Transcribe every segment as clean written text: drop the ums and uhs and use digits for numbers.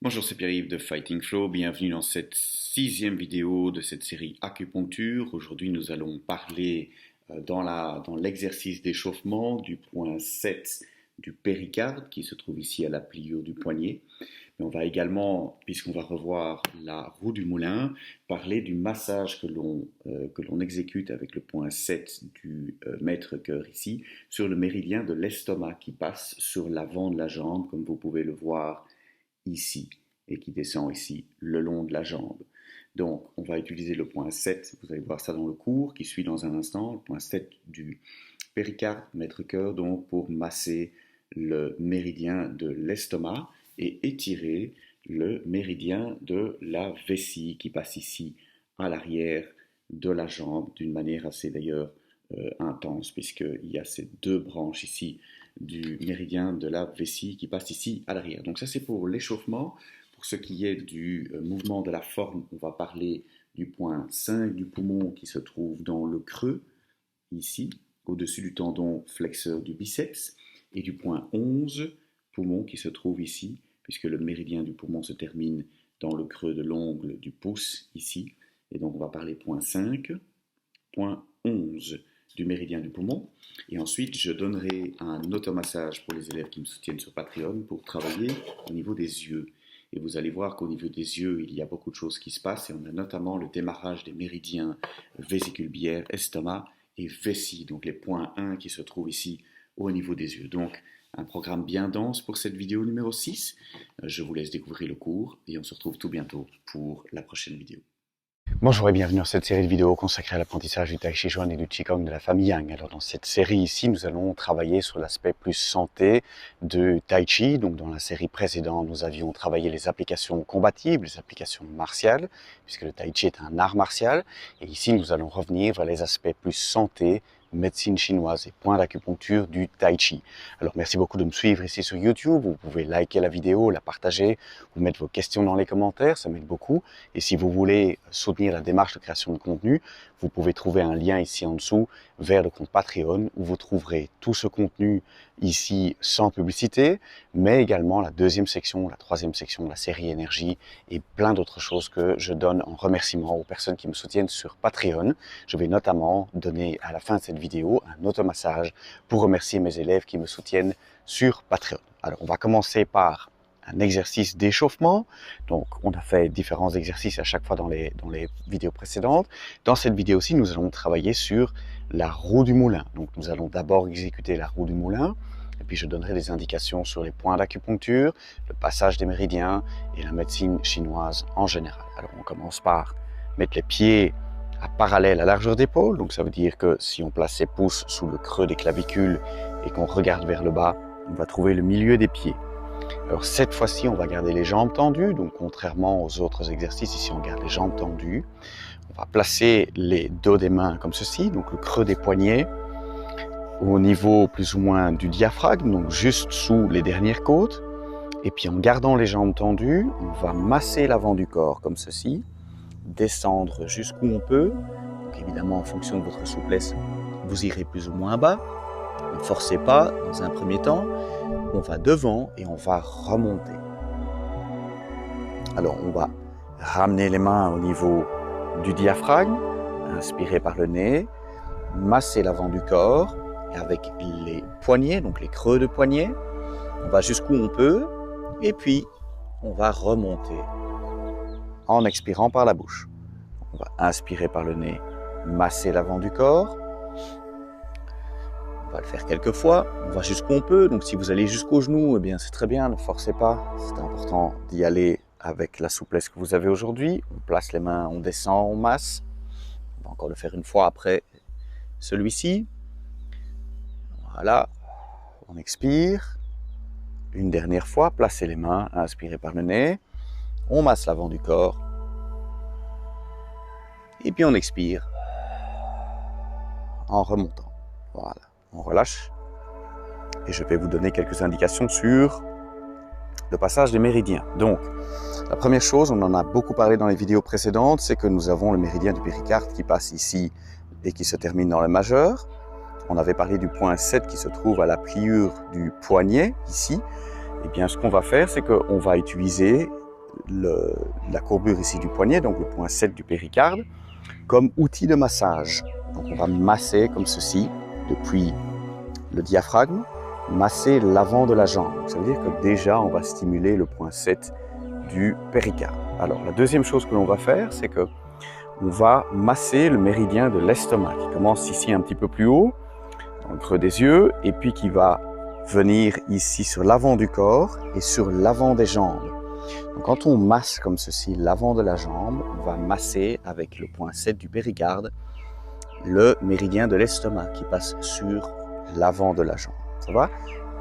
Bonjour, c'est Pierre-Yves de Fighting Flow. Bienvenue dans cette sixième vidéo de cette série acupuncture. Aujourd'hui, nous allons parler dans l'exercice d'échauffement du point 7 du péricarde qui se trouve ici à la pliure du poignet. Mais on va également, puisqu'on va revoir la roue du moulin, parler du massage que l'on exécute avec le point 7 du maître-cœur ici sur le méridien de l'estomac qui passe sur l'avant de la jambe, comme vous pouvez le voir ici et qui descend ici le long de la jambe. Donc, on va utiliser le point 7, vous allez voir ça dans le cours qui suit dans un instant, le point 7 du péricarde, maître-cœur, donc pour masser le méridien de l'estomac et étirer le méridien de la vessie qui passe ici à l'arrière de la jambe d'une manière assez d'ailleurs intense puisqu'il y a ces deux branches ici du méridien de la vessie qui passe ici à l'arrière. Donc ça c'est pour l'échauffement. Pour ce qui est du mouvement de la forme, on va parler du point 5 du poumon qui se trouve dans le creux, ici, au-dessus du tendon flexeur du biceps, et du point 11, poumon qui se trouve ici, puisque le méridien du poumon se termine dans le creux de l'ongle du pouce, ici. Et donc on va parler point 5, point 11 du méridien du poumon. Et ensuite, je donnerai un automassage pour les élèves qui me soutiennent sur Patreon pour travailler au niveau des yeux. Et vous allez voir qu'au niveau des yeux, il y a beaucoup de choses qui se passent. Et on a notamment le démarrage des méridiens vésicule biliaire, estomac et vessie. Donc les points 1 qui se trouvent ici au niveau des yeux. Donc un programme bien dense pour cette vidéo numéro 6. Je vous laisse découvrir le cours et on se retrouve tout bientôt pour la prochaine vidéo. Bonjour et bienvenue dans cette série de vidéos consacrée à l'apprentissage du Tai Chi Chuan et du Qigong de la famille Yang. Alors dans cette série ici, nous allons travailler sur l'aspect plus santé de Tai Chi. Donc dans la série précédente, nous avions travaillé les applications combatives, les applications martiales, puisque le Tai Chi est un art martial. Et ici, nous allons revenir vers les aspects plus santé, médecine chinoise et points d'acupuncture du Tai Chi. Alors merci beaucoup de me suivre ici sur YouTube, vous pouvez liker la vidéo, la partager, vous mettre vos questions dans les commentaires, ça m'aide beaucoup. Et si vous voulez soutenir la démarche de création de contenu, vous pouvez trouver un lien ici en dessous vers le compte Patreon où vous trouverez tout ce contenu ici sans publicité, mais également la deuxième section, la troisième section, la série énergie et plein d'autres choses que je donne en remerciement aux personnes qui me soutiennent sur Patreon. Je vais notamment donner à la fin de cette vidéo un automassage pour remercier mes élèves qui me soutiennent sur Patreon. Alors on va commencer par un exercice d'échauffement. Donc on a fait différents exercices à chaque fois dans les vidéos précédentes. Dans cette vidéo-ci, nous allons travailler sur la roue du moulin. Donc nous allons d'abord exécuter la roue du moulin, et puis je donnerai des indications sur les points d'acupuncture, le passage des méridiens et la médecine chinoise en général. Alors on commence par mettre les pieds à parallèle à largeur d'épaule. Donc ça veut dire que si on place ses pouces sous le creux des clavicules et qu'on regarde vers le bas, on va trouver le milieu des pieds. Alors cette fois-ci, on va garder les jambes tendues, donc contrairement aux autres exercices, ici on garde les jambes tendues. On va placer les dos des mains comme ceci, donc le creux des poignets, au niveau plus ou moins du diaphragme, donc juste sous les dernières côtes. Et puis en gardant les jambes tendues, on va masser l'avant du corps comme ceci, descendre jusqu'où on peut. Donc évidemment, en fonction de votre souplesse, vous irez plus ou moins bas. Ne forcez pas dans un premier temps. On va devant et on va remonter. Alors on va ramener les mains au niveau du diaphragme, inspirer par le nez, masser l'avant du corps et avec les poignets, donc les creux de poignets, on va jusqu'où on peut et puis on va remonter en expirant par la bouche. On va inspirer par le nez, masser l'avant du corps. On va le faire quelques fois, on va jusqu'où on peut, donc si vous allez jusqu'au genou, eh bien c'est très bien, ne forcez pas, c'est important d'y aller avec la souplesse que vous avez aujourd'hui. On place les mains, on descend, on masse, on va encore le faire une fois après celui-ci. Voilà, on expire, une dernière fois, placez les mains, inspirez par le nez, on masse l'avant du corps, et puis on expire en remontant, voilà. On relâche et je vais vous donner quelques indications sur le passage des méridiens. Donc, la première chose, on en a beaucoup parlé dans les vidéos précédentes, c'est que nous avons le méridien du péricarde qui passe ici et qui se termine dans le majeur. On avait parlé du point 7 qui se trouve à la pliure du poignet, ici. Et bien, ce qu'on va faire, c'est qu'on va utiliser la courbure ici du poignet, donc le point 7 du péricarde, comme outil de massage. Donc on va masser comme ceci, depuis le diaphragme, masser l'avant de la jambe. Donc ça veut dire que déjà on va stimuler le point 7 du péricarde. Alors la deuxième chose que l'on va faire, c'est que on va masser le méridien de l'estomac, qui commence ici un petit peu plus haut, dans le creux des yeux, et puis qui va venir ici sur l'avant du corps et sur l'avant des jambes. Donc quand on masse comme ceci l'avant de la jambe, on va masser avec le point 7 du péricarde le méridien de l'estomac qui passe sur l'avant de la jambe. Ça va?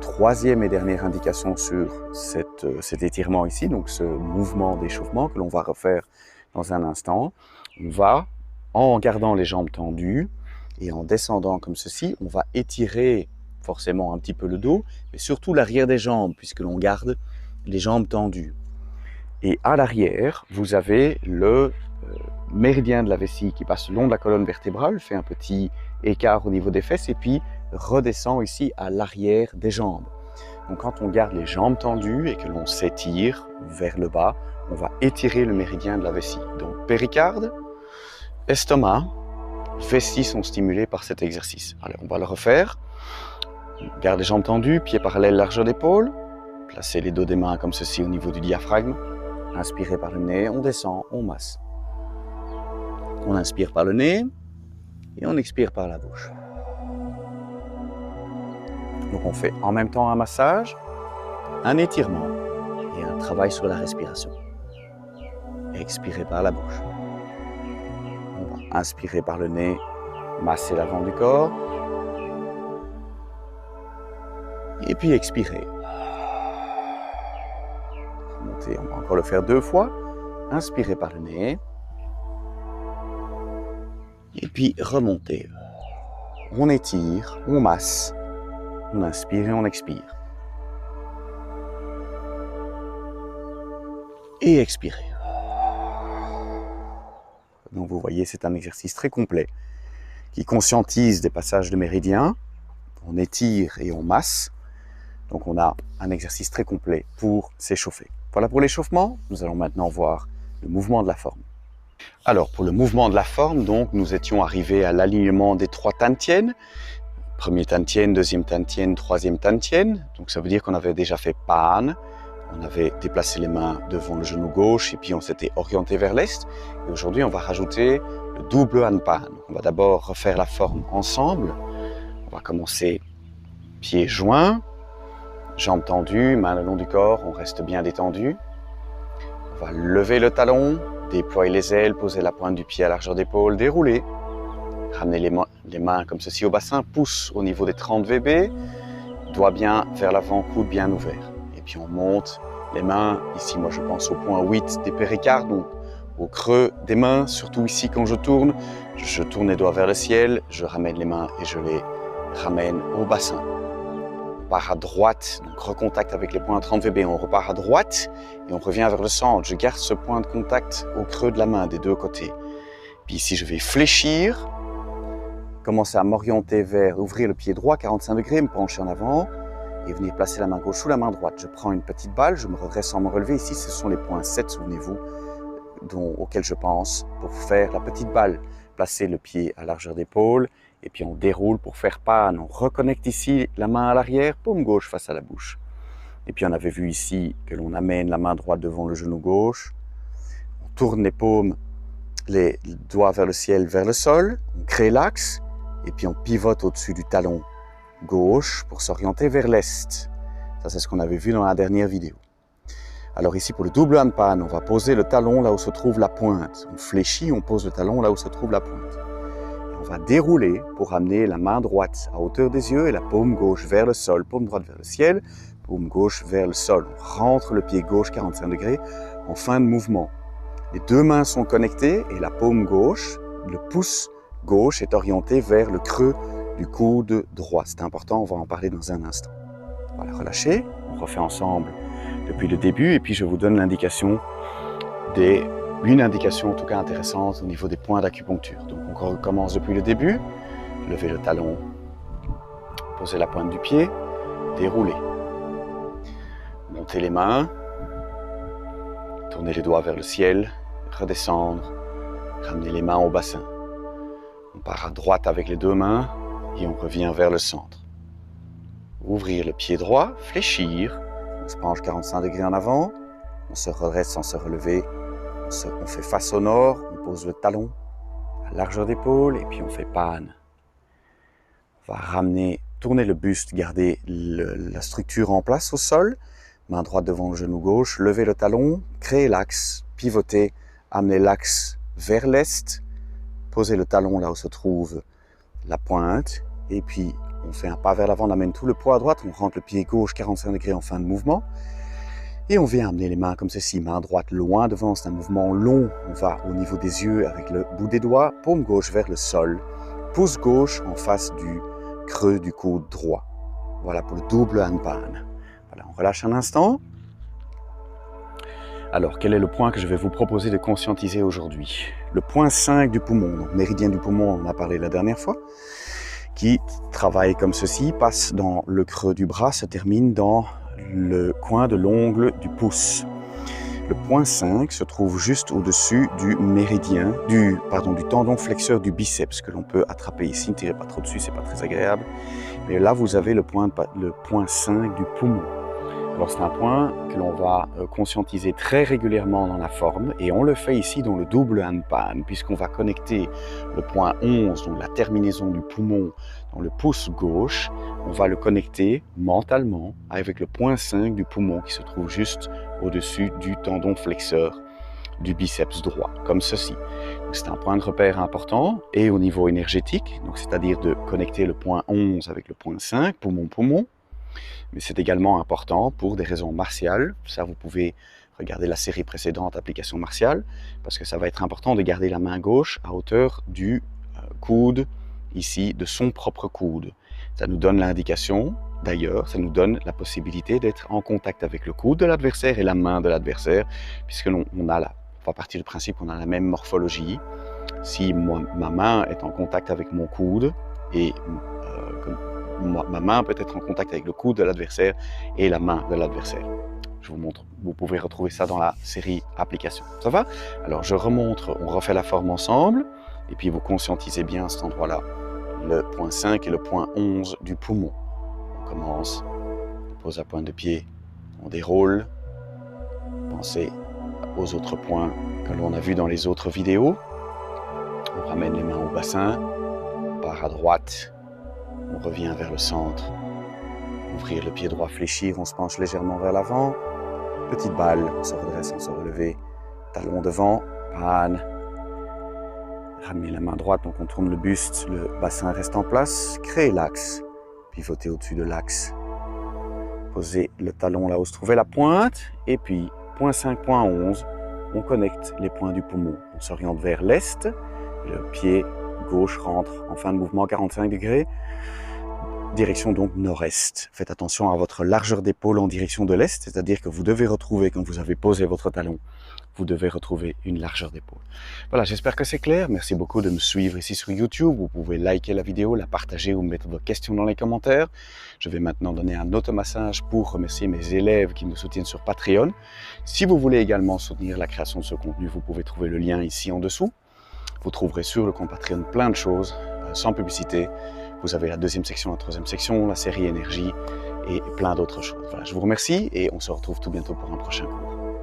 Troisième et dernière indication sur cet étirement ici, donc ce mouvement d'échauffement que l'on va refaire dans un instant. On va, en gardant les jambes tendues et en descendant comme ceci, on va étirer forcément un petit peu le dos, mais surtout l'arrière des jambes, puisque l'on garde les jambes tendues. Et à l'arrière, vous avez le méridien de la vessie qui passe le long de la colonne vertébrale, fait un petit écart au niveau des fesses et puis redescend ici à l'arrière des jambes. Donc quand on garde les jambes tendues et que l'on s'étire vers le bas, on va étirer le méridien de la vessie. Donc péricarde, estomac, vessie sont stimulés par cet exercice. Allez, on va le refaire. Garde les jambes tendues, pieds parallèles, largeur d'épaule. Placez les dos des mains comme ceci au niveau du diaphragme. Inspirez par le nez, on descend, on masse. On inspire par le nez et on expire par la bouche. Donc on fait en même temps un massage, un étirement et un travail sur la respiration. Expirez par la bouche. On va inspirer par le nez, masser l'avant du corps. Et puis expirer. Remontez, on va encore le faire 2 fois. Inspirez par le nez. Et puis remontez. On étire, on masse. On inspire et on expire. Et expirez. Donc vous voyez, c'est un exercice très complet qui conscientise des passages de méridien. On étire et on masse. Donc on a un exercice très complet pour s'échauffer. Voilà pour l'échauffement. Nous allons maintenant voir le mouvement de la forme. Alors pour le mouvement de la forme, donc, nous étions arrivés à l'alignement des 3 tantiènes. Premier tantienne, deuxième tantienne, troisième tantienne. Donc ça veut dire qu'on avait déjà fait pan. On avait déplacé les mains devant le genou gauche et puis on s'était orienté vers l'est. Et aujourd'hui, on va rajouter le double hanpan. On va d'abord refaire la forme ensemble. On va commencer pieds joints. Jambes tendues, mains le long du corps, on reste bien détendu. On va lever le talon, déployer les ailes, poser la pointe du pied à largeur d'épaule, dérouler. Ramener les mains comme ceci au bassin, pouce au niveau des 30 VB, doigt bien vers l'avant, coude bien ouvert. Et puis on monte les mains, ici moi je pense au point 8 des péricardes, donc au creux des mains, surtout ici quand je tourne les doigts vers le ciel, je ramène les mains et je les ramène au bassin. Part à droite, donc recontact avec les points 30 VB, on repart à droite et on revient vers le centre. Je garde ce point de contact au creux de la main des 2 côtés. Puis ici je vais fléchir, commencer à m'orienter vers, ouvrir le pied droit, 45 degrés, me pencher en avant et venir placer la main gauche sous la main droite. Je prends une petite balle, je me redresse sans me relever. Ici ce sont les points 7, souvenez-vous, auxquels je pense pour faire la petite balle. Placer le pied à largeur d'épaule. Et puis on déroule pour faire pan. On reconnecte ici la main à l'arrière, paume gauche face à la bouche. Et puis on avait vu ici que l'on amène la main droite devant le genou gauche. On tourne les paumes, les doigts vers le ciel, vers le sol. On crée l'axe. Et puis on pivote au-dessus du talon gauche pour s'orienter vers l'est. Ça c'est ce qu'on avait vu dans la dernière vidéo. Alors ici pour le double hanpan, on va poser le talon là où se trouve la pointe. On fléchit, on pose le talon là où se trouve la pointe. On va dérouler pour amener la main droite à hauteur des yeux et la paume gauche vers le sol, paume droite vers le ciel, paume gauche vers le sol. On rentre le pied gauche 45 degrés en fin de mouvement. Les 2 mains sont connectées et la paume gauche, le pouce gauche est orienté vers le creux du coude droit. C'est important, on va en parler dans un instant. Voilà, relâchez, on refait ensemble depuis le début et puis je vous donne l'indication une indication en tout cas intéressante au niveau des points d'acupuncture. Donc on recommence depuis le début, levez le talon, posez la pointe du pied, déroulez. Montez les mains, Tournez les doigts vers le ciel, redescendre, ramener les mains au bassin. On part à droite avec les deux mains et on revient vers le centre. Ouvrir le pied droit, fléchir, on se penche 45 degrés en avant, on se redresse sans se relever, on fait face au nord, on pose le talon à largeur d'épaule et puis on fait panne. On va ramener, tourner le buste, garder la structure en place au sol, main droite devant le genou gauche, lever le talon, créer l'axe, pivoter, amener l'axe vers l'est, poser le talon là où se trouve la pointe et puis on fait un pas vers l'avant, on amène tout le poids à droite, on rentre le pied gauche 45 degrés en fin de mouvement et on vient amener les mains comme ceci, main droite loin devant, c'est un mouvement long, on va au niveau des yeux avec le bout des doigts, paume gauche vers le sol, pouce gauche en face du creux du coude droit. Voilà pour le double handpan. Voilà, on relâche un instant. Alors, quel est le point que je vais vous proposer de conscientiser aujourd'hui? Le point 5 du poumon, donc méridien du poumon, on en a parlé la dernière fois, qui travaille comme ceci, passe dans le creux du bras, se termine dans le coin de l'ongle du pouce. Le point 5 se trouve juste au-dessus du méridien, du tendon flexeur du biceps que l'on peut attraper ici. Ne tirez pas trop dessus, c'est pas très agréable. Mais là, vous avez le point 5 du poumon. Alors c'est un point que l'on va conscientiser très régulièrement dans la forme et on le fait ici dans le double handpan puisqu'on va connecter le point 11, donc la terminaison du poumon, dans le pouce gauche. On va le connecter mentalement avec le point 5 du poumon qui se trouve juste au-dessus du tendon flexeur du biceps droit, comme ceci. C'est un point de repère important et au niveau énergétique, c'est-à-dire de connecter le point 11 avec le point 5, poumon-poumon. Mais c'est également important pour des raisons martiales. Ça, vous pouvez regarder la série précédente, application martiale, parce que ça va être important de garder la main gauche à hauteur du coude, ici, de son propre coude. Ça nous donne l'indication, d'ailleurs, ça nous donne la possibilité d'être en contact avec le coude de l'adversaire et la main de l'adversaire, puisque on va partir du principe qu'on a la même morphologie. Si ma main est en contact avec mon coude et ma main peut être en contact avec le coude de l'adversaire et la main de l'adversaire. Je vous montre, vous pouvez retrouver ça dans la série application. Ça va? Alors je remontre, on refait la forme ensemble et puis vous conscientisez bien à cet endroit-là le point 5 et le point 11 du poumon. On commence, on pose la pointe de pied, on déroule, pensez aux autres points que l'on a vus dans les autres vidéos. On ramène les mains au bassin, on part à droite, on revient vers le centre, ouvrir le pied droit, fléchir, on se penche légèrement vers l'avant, petite balle, on se redresse sans se relever, talon devant, panne, ramener la main droite, donc on tourne le buste, le bassin reste en place, créer l'axe, pivoter au-dessus de l'axe, poser le talon là où se trouvait la pointe, et puis point 5, point 11, on connecte les points du poumon, on s'oriente vers l'est, le pied gauche rentre en fin de mouvement 45 degrés, direction donc nord-est. Faites attention à votre largeur d'épaule en direction de l'est, c'est-à-dire que vous devez retrouver, quand vous avez posé votre talon, vous devez retrouver une largeur d'épaule. Voilà, j'espère que c'est clair. Merci beaucoup de me suivre ici sur YouTube. Vous pouvez liker la vidéo, la partager ou mettre vos questions dans les commentaires. Je vais maintenant donner un automassage pour remercier mes élèves qui me soutiennent sur Patreon. Si vous voulez également soutenir la création de ce contenu, vous pouvez trouver le lien ici en dessous. Vous trouverez sur le compte Patreon plein de choses, sans publicité. Vous avez la deuxième section, la troisième section, la série énergie et plein d'autres choses. Voilà, je vous remercie et on se retrouve tout bientôt pour un prochain cours.